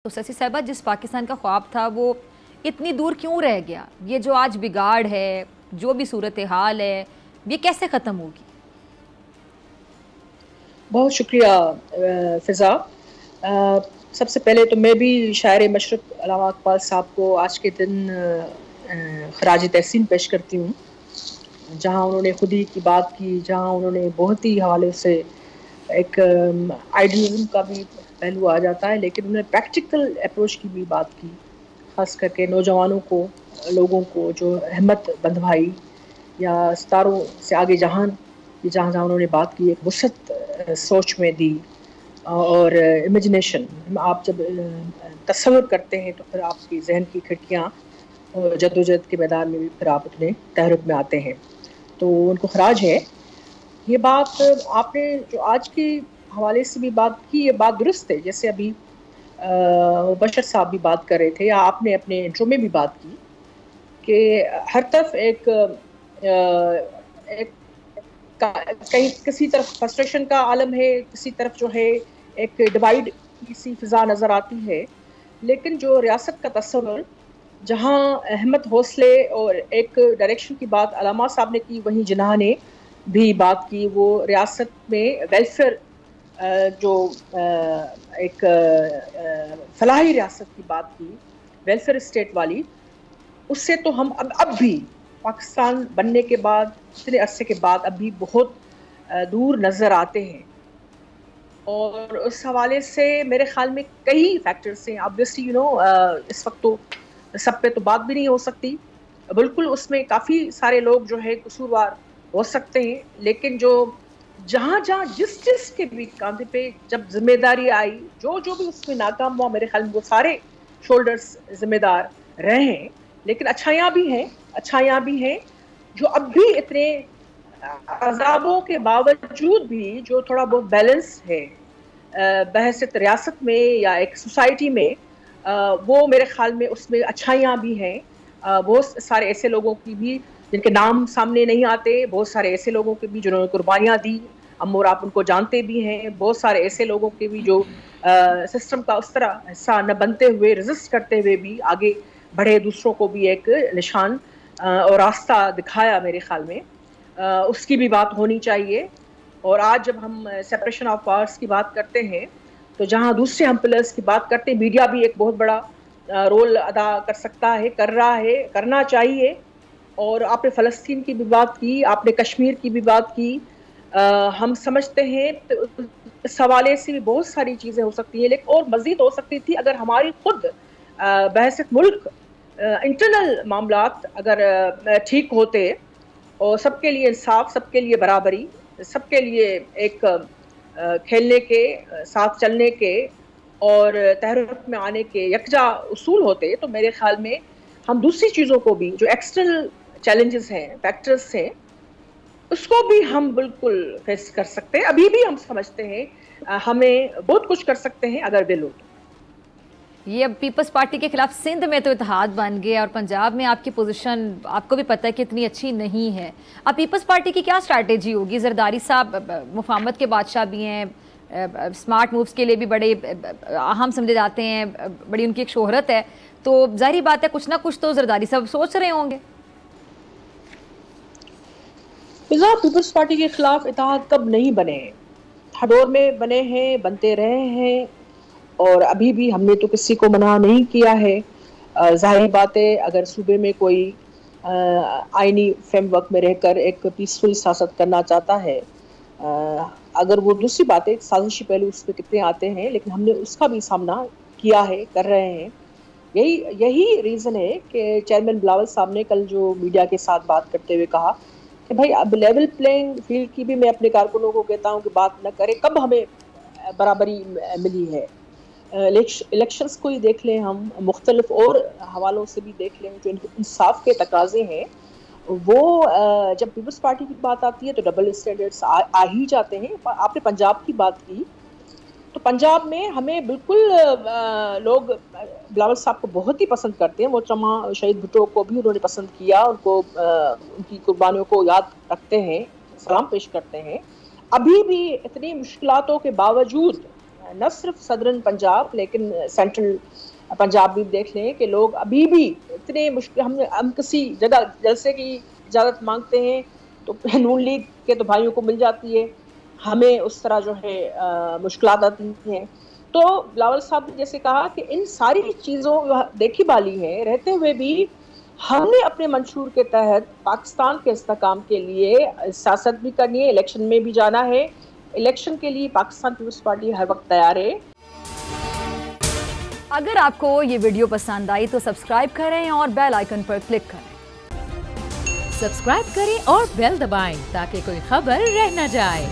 तो शशि साहिबा, जिस पाकिस्तान का ख्वाब था वो इतनी दूर क्यों रह गया? ये जो आज बिगाड़ है, जो भी सूरत हाल है, ये कैसे ख़त्म होगी? बहुत शुक्रिया फ़िज़ा। सबसे पहले तो मैं भी शायर मशरक़ अल्लामा इक़बाल साहब को आज के दिन ख़राज तहसीन पेश करती हूँ, जहाँ उन्होंने खुदी की बात की, जहाँ उन्होंने बहुत ही हवाले से एक आइडियलिज्म का भी पहलू आ जाता है, लेकिन उन्होंने प्रैक्टिकल अप्रोच की भी बात की, ख़ास करके नौजवानों को, लोगों को जो हिम्मत बंधवाई या सितारों से आगे जहान, ये जहाँ जहाँ उन्होंने बात की, एक वसअत सोच में दी और इमेजिनेशन। आप जब तस्वर करते हैं तो फिर आपकी जहन की खिड़कियाँ जद्दोजहद के मैदान में भी फिर आप अपने तहरुक में आते हैं, तो उनको खराज है। ये बात आपने जो आज के हवाले से भी बात की, ये बात दुरुस्त है। जैसे अभी बशर साहब भी बात कर रहे थे, या आपने अपने इंट्रो में भी बात की कि हर तरफ एक कहीं किसी तरफ फ्रस्ट्रेशन का आलम है, किसी तरफ जो है एक डिवाइड की सी फिजा नज़र आती है। लेकिन जो रियासत का तस्वुर, जहाँ हिम्मत, हौसले और एक डायरेक्शन की बात अल्लामा साहब ने की, वहीं जिन्हा ने भी बात की, वो रियासत में वेलफेयर, जो एक फलाही रियासत की बात की, वेलफेयर स्टेट वाली, उससे तो हम अब भी पाकिस्तान बनने के बाद, इतने अरसे के बाद, अब भी बहुत दूर नज़र आते हैं। और उस हवाले से मेरे ख्याल में कई फैक्टर्स हैं। ऑब्वियसली इस वक्त तो सब पे तो बात भी नहीं हो सकती, बिल्कुल उसमें काफ़ी सारे लोग जो है कसूरवार हो सकते हैं, लेकिन जो जहाँ जहाँ जिस के भी कांधे पे जब जिम्मेदारी आई, जो भी उसमें नाकाम हुआ, मेरे ख्याल में वो सारे शोल्डर्स जिम्मेदार रहे हैं। लेकिन अच्छाइयाँ भी हैं जो अब भी इतने अज़ाबों के बावजूद भी जो थोड़ा बहुत बैलेंस है बहैसियत रियासत में या एक सोसाइटी में, वो मेरे ख्याल में उसमें अच्छाइयाँ भी हैं। बहुत सारे ऐसे लोगों की भी जिनके नाम सामने नहीं आते, बहुत सारे ऐसे लोगों के भी जिन्होंने कुर्बानियाँ दी, हम और आप उनको जानते भी हैं। बहुत सारे ऐसे लोगों के भी जो सिस्टम का उस तरह हिस्सा न बनते हुए, रेजिस्ट करते हुए भी आगे बढ़े, दूसरों को भी एक निशान और रास्ता दिखाया। मेरे ख्याल में उसकी भी बात होनी चाहिए। और आज जब हम सेपरेशन ऑफ पावर्स की बात करते हैं, तो जहाँ दूसरे हम पिलर्स की बात करते हैं, मीडिया भी एक बहुत बड़ा रोल अदा कर सकता है, कर रहा है, करना चाहिए। और आपने फ़लस्तीन की भी बात की, आपने कश्मीर की भी बात की। हम समझते हैं तो इस हवाले से भी बहुत सारी चीज़ें हो सकती हैं, लेकिन और मज़ीद हो सकती थी अगर हमारी खुद बहैसियत मुल्क इंटरनल मामलात अगर ठीक होते, और सबके लिए इंसाफ, सबके लिए बराबरी, सबके लिए एक खेलने के, साथ चलने के और तहरुक में आने के यकजा उसूल होते, तो मेरे ख्याल में हम दूसरी चीज़ों को भी, जो एक्सटर्नल चैलेंजेस हैं, फैक्टर्स हैं, उसको भी हम बिल्कुल फेस कर सकते हैं। अभी भी हम समझते हैं हमें बहुत कुछ कर सकते हैं अगर दिल हो। ये अब पीपल्स पार्टी के खिलाफ सिंध में तो इत्तेहाद बन गया, और पंजाब में आपकी पोजीशन आपको भी पता है कि इतनी अच्छी नहीं है। अब पीपल्स पार्टी की क्या स्ट्रैटेजी होगी? जरदारी साहब मुफाहमत के बादशाह भी हैं, स्मार्ट मूव्स के लिए भी बड़े अहम समझे जाते हैं, बड़ी उनकी एक शोहरत है, तो जाहिर बात है कुछ ना कुछ तो जरदारी साहब सोच रहे होंगे। पीपल्स पार्टी के खिलाफ इत्तेहाद कब नहीं बने हैं, हर दौर में बने हैं, बनते रहे हैं, और अभी भी हमने तो किसी को मना नहीं किया है। ज़ाहिर बात है, अगर सूबे में कोई आइनी फ्रेमवर्क में रहकर एक पीसफुल सियासत करना चाहता है, अगर वो, दूसरी बात है साजिशी पहलू उस पर कितने आते हैं, लेकिन हमने उसका भी सामना किया है, कर रहे हैं। यही रीज़न है कि चेयरमैन बिलावल साहब ने कल जो मीडिया के साथ बात करते हुए कहा कि भाई अब लेवल प्लेइंग फील्ड की भी मैं अपने कारकुनों को कहता हूँ कि बात न करें, कब हमें बराबरी मिली है। इलेक्शंस को ही देख लें, हम मुख्तलिफ और हवालों से भी देख लें, जो इंसाफ के तकाजे हैं, वो जब पीपल्स पार्टी की बात आती है तो डबल स्टैंडर्ड्स आ ही जाते हैं। आपने पंजाब की बात की, तो पंजाब में हमें बिल्कुल लोग बिलावल साहब को बहुत ही पसंद करते हैं। मोहतरमा शहीद भुट्टो को भी उन्होंने पसंद किया, उनको उनकी कुर्बानियों को याद रखते हैं, सलाम पेश करते हैं। अभी भी इतनी मुश्किलातों के बावजूद نہ صرف صدرن پنجاب لیکن سینٹرل پنجاب بھی دیکھ لیں کہ لوگ ابھی بھی اتنے مشکل، ہم کسی جگہ جلسے کی اجازت مانگتے ہیں تو نون لیگ کے تو بھائیوں کو مل جاتی ہے، ہمیں اس طرح جو ہے مشکلات آتی ہیں. تو بلاول صاحب نے جیسے کہا کہ ان ساری چیزوں دیکھی بالی ہے رہتے ہوئے بھی ہم نے اپنے منشور کے تحت پاکستان کے استحکام کے لیے سیاست بھی کرنی ہے، الیکشن میں بھی جانا ہے. الیکشن کے لیے پاکستان پیپلز پارٹی ہر وقت تیار ہے. اگر آپ کو یہ ویڈیو پسند آئی تو سبسکرائب کریں اور بیل آئیکن پر کلک کریں. سبسکرائب کریں اور بیل دبائیں تاکہ کوئی خبر رہ نہ جائے.